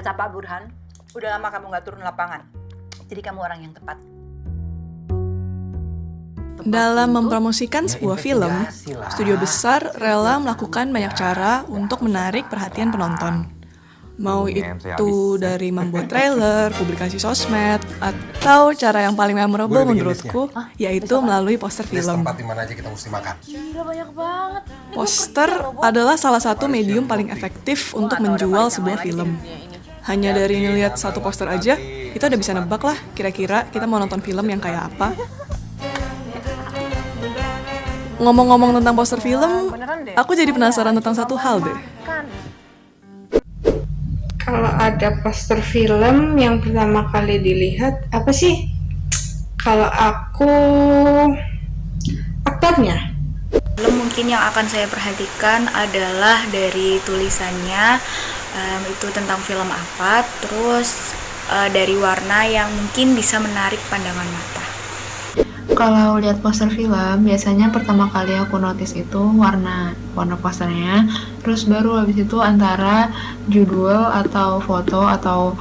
Kata Pak Burhan, udah lama kamu gak turun lapangan. Jadi kamu orang yang tepat. Dalam mempromosikan sebuah film, studio besar rela melakukan banyak cara untuk menarik perhatian penonton. Mau itu dari membuat trailer, publikasi sosmed, atau cara yang paling memorable menurutku, yaitu melalui poster film. Tempat di mana aja kita mesti makan. Gila, banyak banget. Poster adalah salah satu medium paling efektif untuk menjual sebuah film. Hanya dari ngelihat satu poster aja, kita udah bisa nebak lah kira-kira kita mau nonton film yang kayak apa. Ngomong-ngomong tentang poster film, aku jadi penasaran tentang satu hal deh. Kalau ada poster film yang pertama kali dilihat, apa sih? Kalau aku, aktornya. Film mungkin yang akan saya perhatikan adalah dari tulisannya, itu tentang film apa, terus dari warna yang mungkin bisa menarik pandangan mata. Kalau lihat poster film, biasanya pertama kali aku notice itu warna posternya, terus baru habis itu antara judul atau foto atau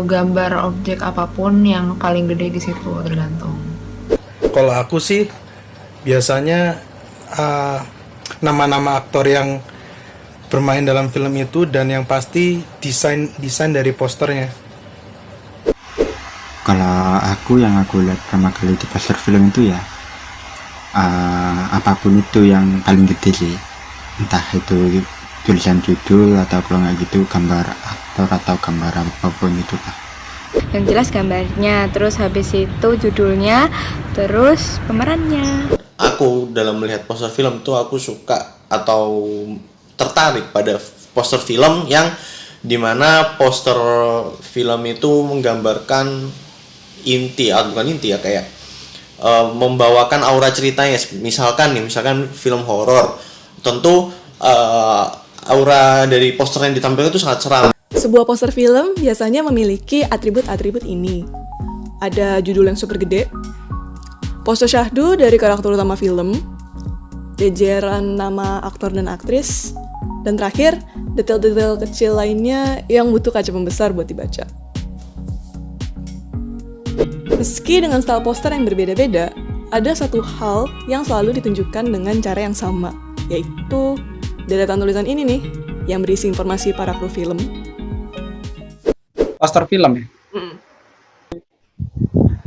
gambar objek apapun yang paling gede di situ, tergantung. Kalau aku sih biasanya nama-nama aktor yang bermain dalam film itu dan yang pasti desain dari posternya. Kalau aku yang aku lihat pertama kali di poster film itu ya apapun itu yang paling gede sih, entah itu tulisan judul atau kalau nggak gitu gambar aktor atau gambar apapun itu lah. Yang jelas gambarnya, terus habis itu judulnya, terus pemerannya. Aku dalam melihat poster film tuh aku suka atau tertarik pada poster film yang dimana poster film itu menggambarkan kayak membawakan aura ceritanya. Misalkan film horor, tentu aura dari poster yang ditampilkan itu sangat seram. Sebuah poster film biasanya memiliki atribut-atribut ini. Ada judul yang super gede, pose syahdu dari karakter utama film, jajaran nama aktor dan aktris, dan terakhir, detail-detail kecil lainnya yang butuh kaca pembesar buat dibaca. Meski dengan style poster yang berbeda-beda, ada satu hal yang selalu ditunjukkan dengan cara yang sama, yaitu deretan tulisan ini nih, yang berisi informasi para kru film. Poster film ya?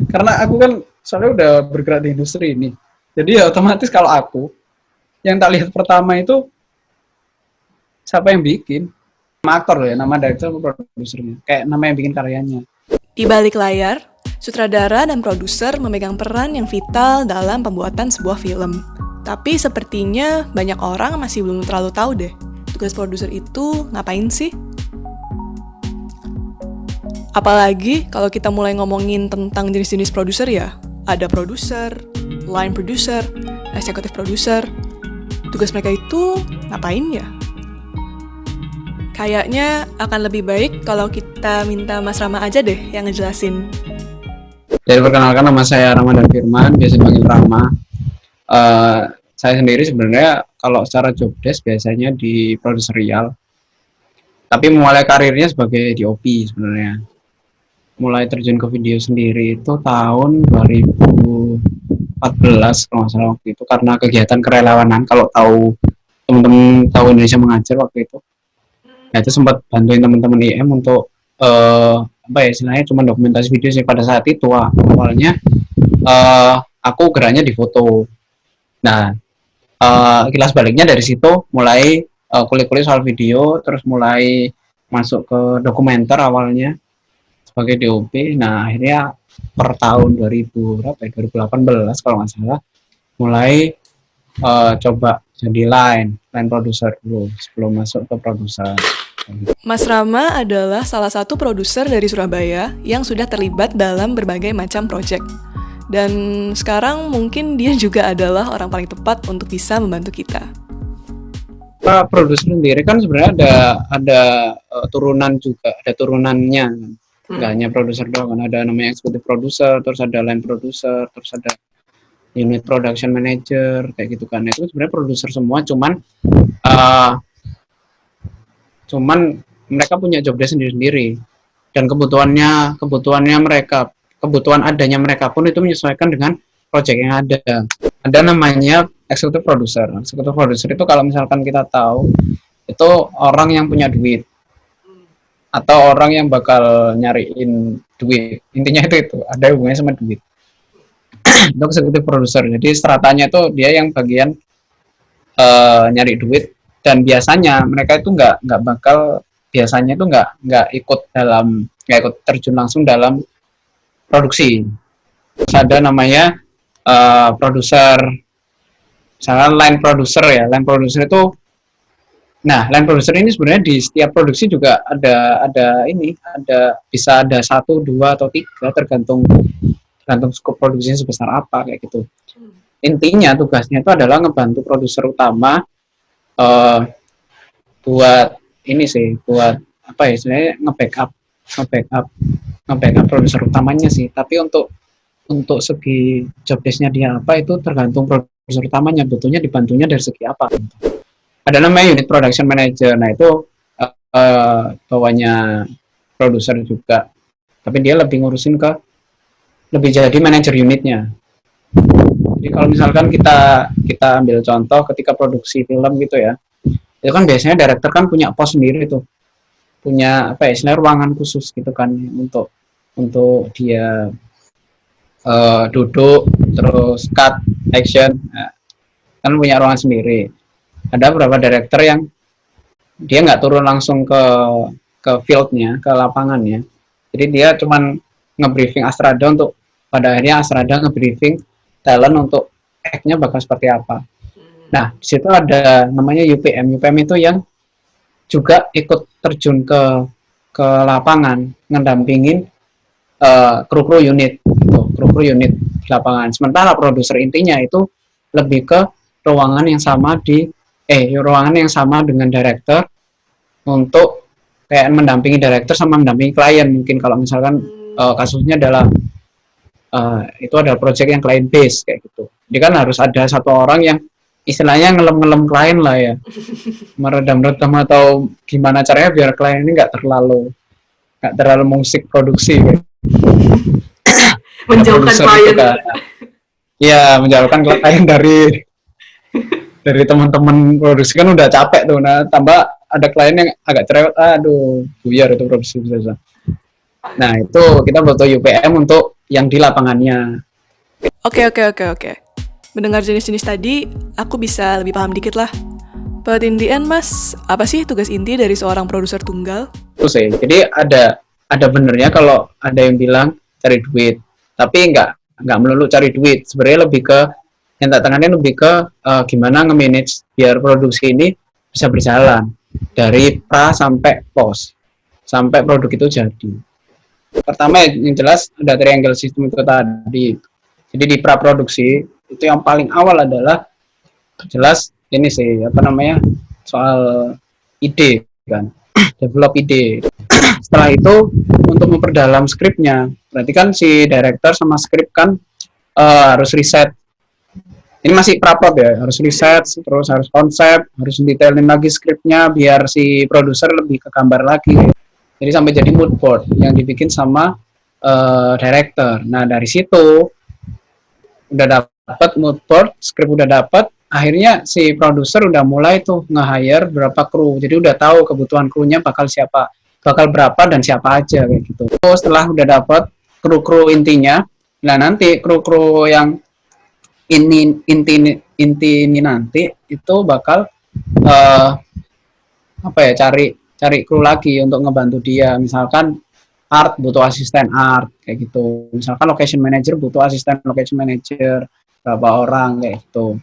Karena aku kan soalnya udah bergerak di industri ini, jadi ya otomatis kalau aku, yang tak lihat pertama itu siapa yang bikin, nama aktor loh ya, nama director atau produsernya, kayak nama yang bikin karyanya. Di balik layar, sutradara dan produser memegang peran yang vital dalam pembuatan sebuah film. Tapi sepertinya banyak orang masih belum terlalu tahu deh, tugas produser itu ngapain sih? Apalagi kalau kita mulai ngomongin tentang jenis-jenis produser ya, ada produser, line producer, executive producer. Tugas mereka itu ngapain ya? Kayaknya akan lebih baik kalau kita minta Mas Rama aja deh yang ngejelasin. Jadi perkenalkan, nama saya Ramadan Firman, biasa dipanggil Rama. Saya sendiri sebenarnya kalau secara job desk biasanya di produserial, tapi memulai karirnya sebagai DOP sebenarnya. Mulai terjun ke video sendiri itu tahun 2014 kalau nggak salah waktu itu, karena kegiatan kerelawanan. Kalau teman-teman tahu Indonesia Mengajar waktu itu, ya itu sempat bantuin teman-teman IM untuk istilahnya cuma dokumentasi video sih pada saat itu. Awalnya aku geraknya di foto. Nah, kilas baliknya dari situ mulai kulik-kulik soal video, terus mulai masuk ke dokumenter awalnya sebagai DOP. Nah, akhirnya per tahun 2018 kalau nggak salah mulai coba jadi line produser dulu sebelum masuk ke produser. Mas Rama adalah salah satu produser dari Surabaya yang sudah terlibat dalam berbagai macam proyek. Dan sekarang mungkin dia juga adalah orang paling tepat untuk bisa membantu kita. Pak produser sendiri kan sebenarnya ada turunan juga, ada turunannya. Nggak hanya produser doang, kan ada namanya executive producer, terus ada line producer, terus ada unit production manager, kayak gitu kan. Itu sebenarnya produser semua, cuman mereka punya job desk sendiri-sendiri, dan kebutuhan adanya mereka pun itu menyesuaikan dengan project yang ada. Ada namanya executive producer. Executive producer itu kalau misalkan kita tahu itu orang yang punya duit atau orang yang bakal nyariin duit. Intinya itu ada hubungannya sama duit. Itu executive producer. Jadi stratanya itu dia yang bagian nyari duit, dan biasanya mereka itu nggak ikut terjun langsung dalam produksi. Terus ada namanya produser, misalnya line producer ya. Line producer itu, line producer ini sebenarnya di setiap produksi juga ada bisa ada 1, 2 atau 3 tergantung skop produksinya sebesar apa kayak gitu. Intinya tugasnya itu adalah ngebantu produser utama buat sebenarnya nge-backup produser utamanya sih. Tapi untuk segi job desk-nya dia apa itu tergantung produser utamanya butuhnya dibantunya dari segi apa. Ada namanya unit production manager. Nah itu bawahnya produser juga, tapi dia lebih jadi manajer unitnya. Jadi kalau misalkan kita ambil contoh ketika produksi film gitu ya, itu kan biasanya director kan punya pos sendiri tuh, punya istilahnya ruangan khusus gitu kan untuk dia duduk terus cut action, kan punya ruangan sendiri. Ada beberapa director yang dia nggak turun langsung ke fieldnya, ke lapangannya, jadi dia cuman nge-briefing Astrada untuk pada akhirnya Astrada nge-briefing talent untuk act-nya bakal seperti apa. Nah, di situ ada namanya UPM. UPM itu yang juga ikut terjun ke lapangan, ngedampingin kru-kru unit di lapangan. Sementara produser intinya itu lebih ke ruangan yang sama dengan director untuk kayak mendampingi director sama mendampingi klien. Mungkin kalau misalkan kasusnya adalah itu adalah project yang client base kayak gitu. Jadi kan harus ada satu orang yang istilahnya ngelem klien lah ya, meredam atau gimana caranya biar klien ini nggak terlalu musik produksi kayak. Menjauhkan klien. Ya, menjauhkan klien dari teman-teman produksi kan udah capek tuh. Nah, tambah ada klien yang agak cerewet, aduh, buyar itu produksi bisa. Nah, itu kita butuh UPM untuk yang di lapangannya. Oke. Mendengar jenis-jenis tadi, aku bisa lebih paham dikit lah. But in the end, Mas, apa sih tugas inti dari seorang produser tunggal? Terus sih, jadi ada benernya kalau ada yang bilang cari duit, tapi nggak melulu cari duit. Sebenarnya lebih ke yang tak tangannya lebih ke gimana nge-manage biar produksi ini bisa berjalan dari pra sampai post sampai produk itu jadi. Pertama yang jelas ada triangle system itu tadi. Jadi di pra produksi itu yang paling awal adalah jelas ini sih soal ide kan, develop ide. Setelah itu untuk memperdalam skripnya, berarti kan si director sama skrip kan harus riset. Ini masih pra-prod ya, harus riset, terus harus konsep, harus detailin lagi skripnya biar si produser lebih ke gambar lagi. Jadi sampai jadi mood board yang dibikin sama director. Nah dari situ udah dapat mood board, skrip udah dapat, akhirnya si produser udah mulai tuh nge-hire berapa kru. Jadi udah tahu kebutuhan krunya bakal berapa dan siapa aja kayak gitu. Terus setelah udah dapat kru-kru intinya, nah nanti kru-kru yang inti nanti itu bakal cari kru lagi untuk ngebantu dia. Misalkan art butuh asisten art kayak gitu. Misalkan location manager butuh asisten location manager berapa orang kayak gitu.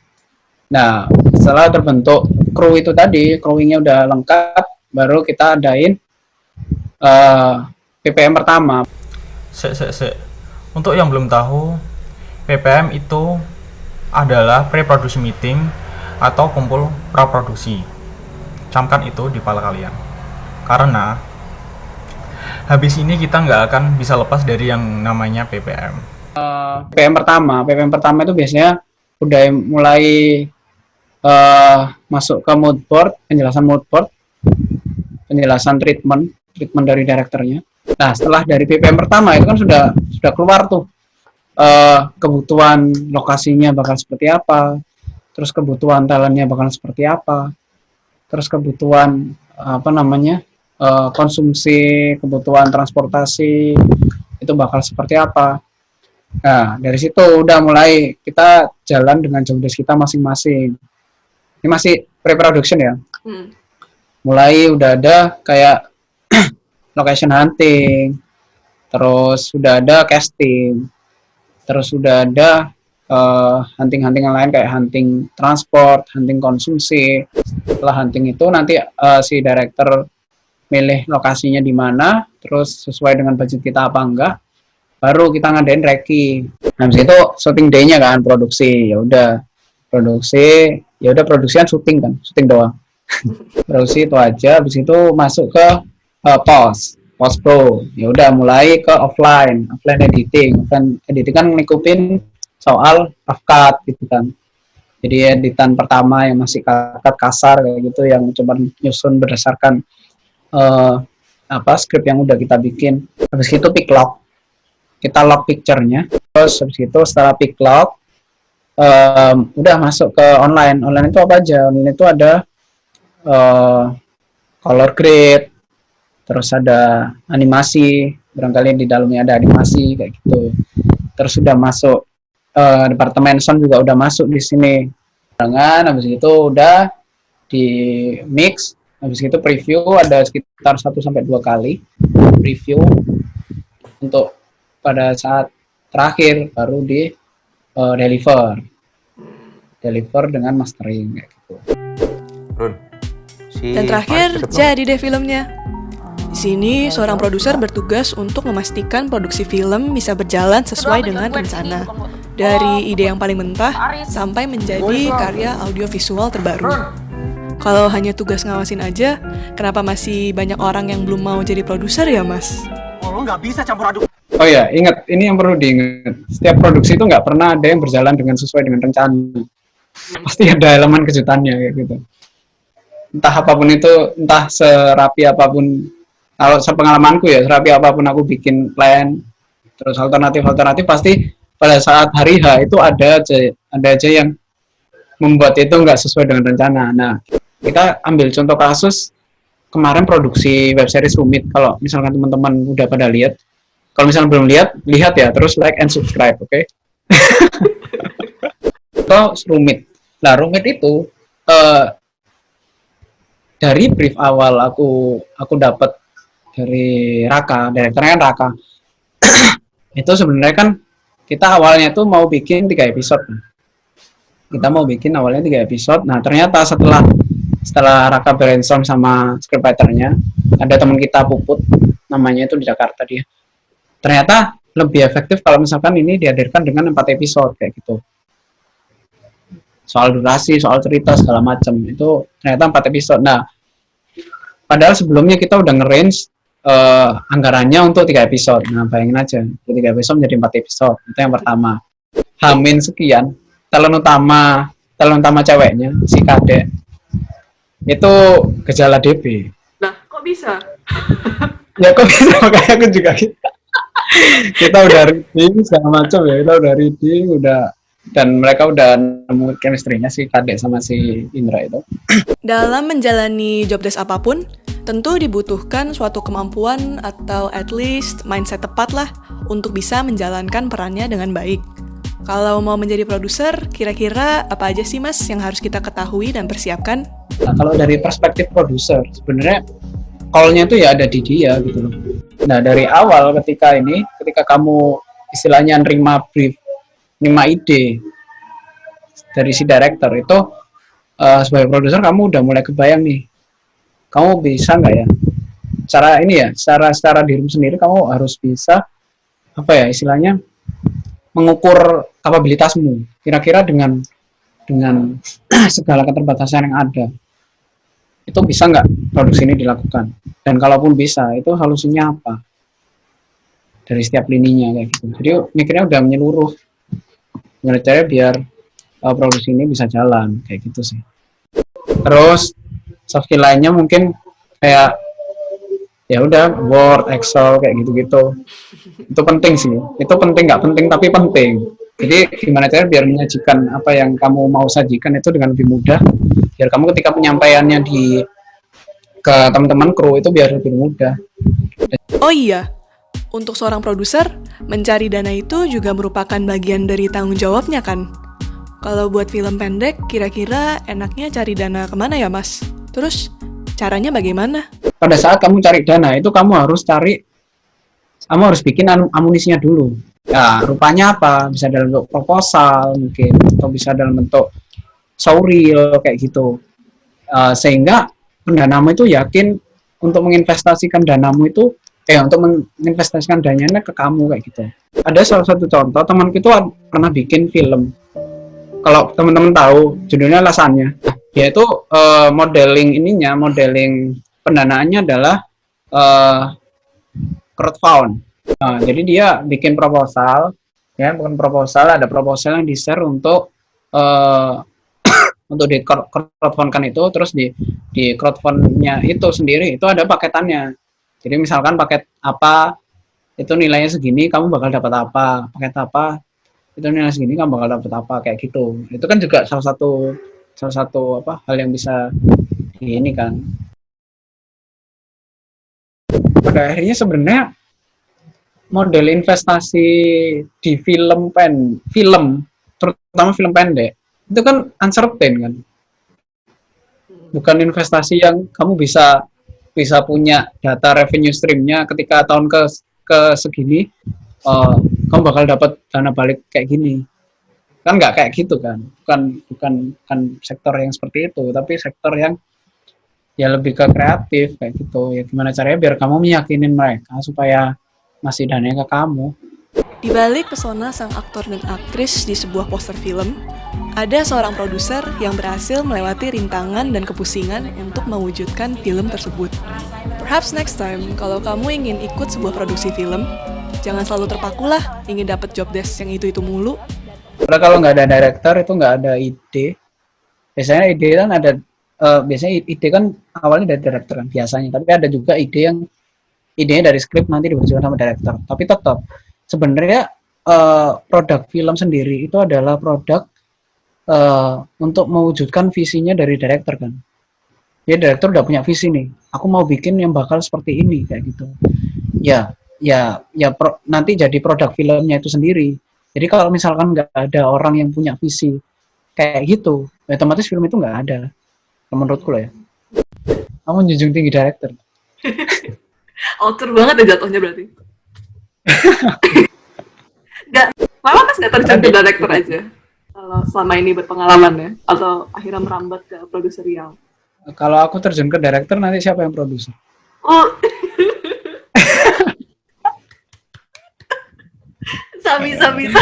Nah, setelah terbentuk kru itu tadi, crewingnya udah lengkap, baru kita adain PPM pertama. Untuk yang belum tahu, PPM itu adalah pre-production meeting atau kumpul praproduksi. Camkan itu di kepala kalian. Karena habis ini kita nggak akan bisa lepas dari yang namanya PPM. PPM pertama itu biasanya udah mulai masuk ke mood board, penjelasan penjelasan treatment dari direkturnya. Nah, setelah dari BPM pertama itu kan sudah keluar tuh kebutuhan lokasinya bakal seperti apa, terus kebutuhan talentnya bakal seperti apa, terus kebutuhan konsumsi, kebutuhan transportasi itu bakal seperti apa. Nah, dari situ udah mulai kita jalan dengan job desk kita masing-masing. Ini masih pre-production ya. Mulai udah ada kayak location hunting, terus sudah ada casting, terus sudah ada hunting-hunting yang lain kayak hunting transport, hunting konsumsi. Setelah hunting itu nanti si director milih lokasinya di mana, terus sesuai dengan budget kita apa enggak, baru kita ngadain reki. Nah, habis itu shooting day-nya kan produksi. Ya udah produksian syuting doang. Produksi itu aja, habis itu masuk ke post pro. Ya udah mulai ke offline editing. Offline editing kan ngikupin soal rough cut gitu kan. Jadi editan pertama yang masih cut kasar kayak gitu, yang coba nyusun berdasarkan skrip yang udah kita bikin. Habis itu pick log. Kita log picture-nya. Terus habis itu setelah pick log udah masuk ke online. Online itu apa aja? Online itu ada color grade, terus ada animasi, barangkali di dalamnya ada animasi kayak gitu. Terus sudah masuk departemen sound juga udah masuk di sini. Habis itu udah di mix, habis itu preview ada sekitar 1-2 kali preview untuk pada saat terakhir baru di deliver dengan mastering kayak gitu. Dan terakhir jadi deh filmnya. Di sini seorang produser bertugas untuk memastikan produksi film bisa berjalan sesuai dengan rencana. Dari ide yang paling mentah sampai menjadi karya audiovisual terbaru. Kalau hanya tugas ngawasin aja, kenapa masih banyak orang yang belum mau jadi produser ya, Mas? Oh, lo nggak bisa campur aduk. Oh ya, ingat, ini yang perlu diingat. Setiap produksi itu nggak pernah ada yang berjalan dengan sesuai dengan rencana. Pasti ada elemen kejutannya kayak gitu. Entah apapun itu, entah serapi apapun, kalau sepengalamanku ya, serapi apapun aku bikin plan, terus alternatif pasti pada saat hari H itu ada aja yang membuat itu nggak sesuai dengan rencana. Nah, kita ambil contoh kasus kemarin produksi web series Rumit. Kalau misalkan teman-teman udah pada lihat, kalau misalnya belum lihat ya, terus like and subscribe, oke? Itu Rumit. Nah, Rumit itu dari brief awal aku dapat dari Raka, direkturnya kan Raka. Itu sebenarnya kan kita awalnya tuh mau bikin 3 episode. Kita mau bikin awalnya 3 episode. Nah, ternyata setelah Raka brainstorm sama scriptwriter-nya, ada teman kita Puput, namanya itu di Jakarta dia. Ternyata lebih efektif kalau misalkan ini dihadirkan dengan 4 episode kayak gitu. Soal durasi, soal cerita segala macam itu ternyata 4 episode. Nah, padahal sebelumnya kita udah nge-range anggarannya untuk 3 episode. Nah, bayangin aja, 3 episode menjadi 4 episode. Itu yang pertama. Hamin sekian, talent utama ceweknya, si Kadek, itu gejala DB. Nah, kok bisa? Ya kok bisa, makanya aku juga kita udah reading segala macam ya, dan mereka udah nemu chemistry-nya si Kadek sama si Indra itu. Dalam menjalani job desk apapun, tentu dibutuhkan suatu kemampuan atau at least mindset tepat lah untuk bisa menjalankan perannya dengan baik. Kalau mau menjadi produser, kira-kira apa aja sih Mas yang harus kita ketahui dan persiapkan? Nah, kalau dari perspektif produser, sebenarnya call-nya itu ya ada di dia gitu loh. Nah, dari awal ketika kamu istilahnya nerima brief, nerima ide dari si director itu, sebagai produser kamu udah mulai kebayang nih, kamu bisa nggak ya? Secara dirimu sendiri kamu harus bisa istilahnya mengukur kapabilitasmu. Kira-kira dengan segala keterbatasan yang ada, itu bisa nggak produksi ini dilakukan? Dan kalaupun bisa, itu solusinya apa? Dari setiap lininya kayak gitu. Jadi mikirnya udah menyeluruh. Gimana caranya biar produksi ini bisa jalan kayak gitu sih. Terus soft skill lainnya mungkin kayak ya udah Word, Excel kayak gitu-gitu. Itu penting sih. Itu penting nggak penting tapi penting. Jadi gimana cara biar menyajikan apa yang kamu mau sajikan itu dengan lebih mudah. Biar kamu ketika penyampaiannya ke teman-teman kru itu biar lebih mudah. Oh iya, untuk seorang produser, mencari dana itu juga merupakan bagian dari tanggung jawabnya kan? Kalau buat film pendek, kira-kira enaknya cari dana kemana ya mas? Terus, caranya bagaimana? Pada saat kamu cari dana itu kamu harus bikin amunisinya dulu. Ya, rupanya apa? Bisa dalam bentuk proposal mungkin, atau bisa dalam bentuk showreel kayak gitu. Sehingga pendanamu itu yakin untuk menginvestasikan danamu itu, untuk menginvestasikan dananya ke kamu kayak gitu. Ada salah satu contoh, temanku itu pernah bikin film. Kalau teman-teman tahu, judulnya Lasannya. Yaitu modeling pendanaannya adalah crowdfund. Nah, jadi dia bikin proposal, ya bukan proposal, ada proposal yang di-share untuk untuk di crowdfund-kan itu, terus di crowdfund-nya itu sendiri itu ada paketannya. Jadi misalkan paket apa itu nilainya segini, kamu bakal dapat apa, paket apa itu nilai segini, kamu bakal dapat apa, kayak gitu. Itu kan juga salah satu hal yang bisa ini kan. Pada akhirnya sebenarnya model investasi di film terutama film pendek itu kan uncertain kan, bukan investasi yang kamu bisa punya data revenue streamnya ketika tahun ke segini kamu bakal dapat dana balik kayak gini kan, nggak kayak gitu kan, bukan sektor yang seperti itu, tapi sektor yang ya lebih ke kreatif kayak gitu. Ya gimana caranya biar kamu meyakinin mereka supaya ngasih dananya ke kamu. Di balik pesona sang aktor dan aktris di sebuah poster film, ada seorang produser yang berhasil melewati rintangan dan kepusingan untuk mewujudkan film tersebut. Perhaps next time, kalau kamu ingin ikut sebuah produksi film, jangan selalu terpakulah ingin dapat job desk yang itu mulu. Karena kalau nggak ada director itu nggak ada ide. Biasanya ide kan ada, ide kan awalnya dari director kan biasanya, tapi ada juga idenya dari skrip nanti diwujudkan sama director. Tapi tetap sebenarnya produk film sendiri itu adalah produk untuk mewujudkan visinya dari director kan. Ya director udah punya visi nih, aku mau bikin yang bakal seperti ini kayak gitu. Nanti jadi produk filmnya itu sendiri. Jadi kalau misalkan nggak ada orang yang punya visi kayak gitu, otomatis film itu nggak ada. Menurutku lah ya. Kamu menjunjung tinggi director. Alter banget ya jatuhnya berarti. Lama mas nggak terjun ke director aja? Kalau selama ini berpengalaman ya? Atau akhirnya merambat ke produserial? Kalau aku terjun ke director, nanti siapa yang produser? Oh. Bisa.